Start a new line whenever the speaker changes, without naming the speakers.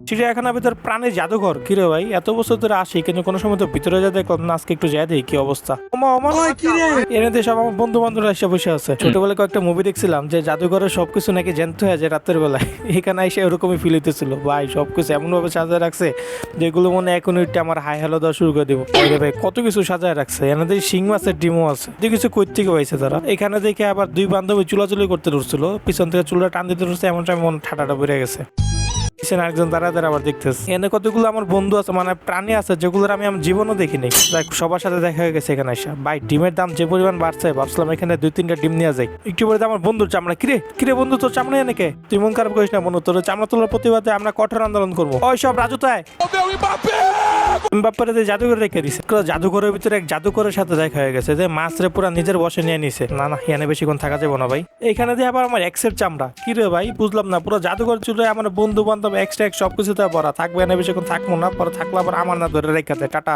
চিড়িয়াখানার ভিতর প্রাণী জাদুঘর, কিরে ভাই এত বছর ধরে আসি কিন্তু কোনো সময় তো ভিতরে যা দেখলাম না, আজকে একটু যাই দেখি কি অবস্থা। এনে সব আমার বন্ধু বান্ধবরা এসে বসে আছে। ছোটবেলায় কয়েকটা মুভি দেখছিলাম যে জাদুঘরের সবকিছু নাকি জানতে হয় যে রাতের বেলায়, এখানে এসে ওরকমই ফিল হইতেছিল ভাই। সবকিছু এমন ভাবে সাজায় রাখছে যেগুলো মনে এখন উঠতে আমার হাই হ্যালো দেওয়া শুরু করে দেবো। ভাই কত কিছু সাজায় রাখছে, এনে শিং মাছের ডিমও আছে, যে কিছু কই থেকে পাইছে তারা। এখানে দেখে আবার দুই বান্ধবী চুলাচুলি করতে ধরছিল, পিছন থেকে চুলা টান দিতে ধরছে, এমন সময় মন ঠাটাটা বেড়ে গেছে। একজন দাঁড়াতে আবার দেখতেছে। এনে কতগুলো আমার বন্ধু আছে, মানে প্রাণী আছে যেগুলোর আমি আমার জীবনও দেখিনি। সবার সাথে দেখা হয়ে গেছে এখানে এসে। ভাই ডিমের দাম যে পরিমাণ বাড়ছে, ভাবছিলাম এখানে 2-3টা ডিম নিয়ে যাই। একটু পরে আমার বন্ধুর চামড়া, কিরে কিরে বন্ধু তোর চামড়া এনেকে, তুই মন খারাপ করিস না বন্ধু, তোর চামড়া তোলার প্রতিবাদে আমরা কঠোর আন্দোলন করবো। ওই সব রাজুতায় ব্যাপারে জাদুঘর রেখে দিছে। জাদুঘরের ভিতরে এক জাদুঘরের সাথে দেখা হয়ে গেছে যে মাছ রে পুরা নিজের বসে নিয়ে নিছে। না না, এখানে বেশিক্ষণ থাকা যাবে না ভাই। এখানে দিয়ে আবার আমার এক্সের চামড়া, কি রে ভাই বুঝলাম না। পুরো জাদুঘর চুলে আমার বন্ধু বান্ধব এক্সট্রা সবকিছুতে ভরা থাকবে, এনে বেশিক্ষণ থাকবো না, পরে থাকলে আবার আমার না ধরে রেখে দেয়। টাটা।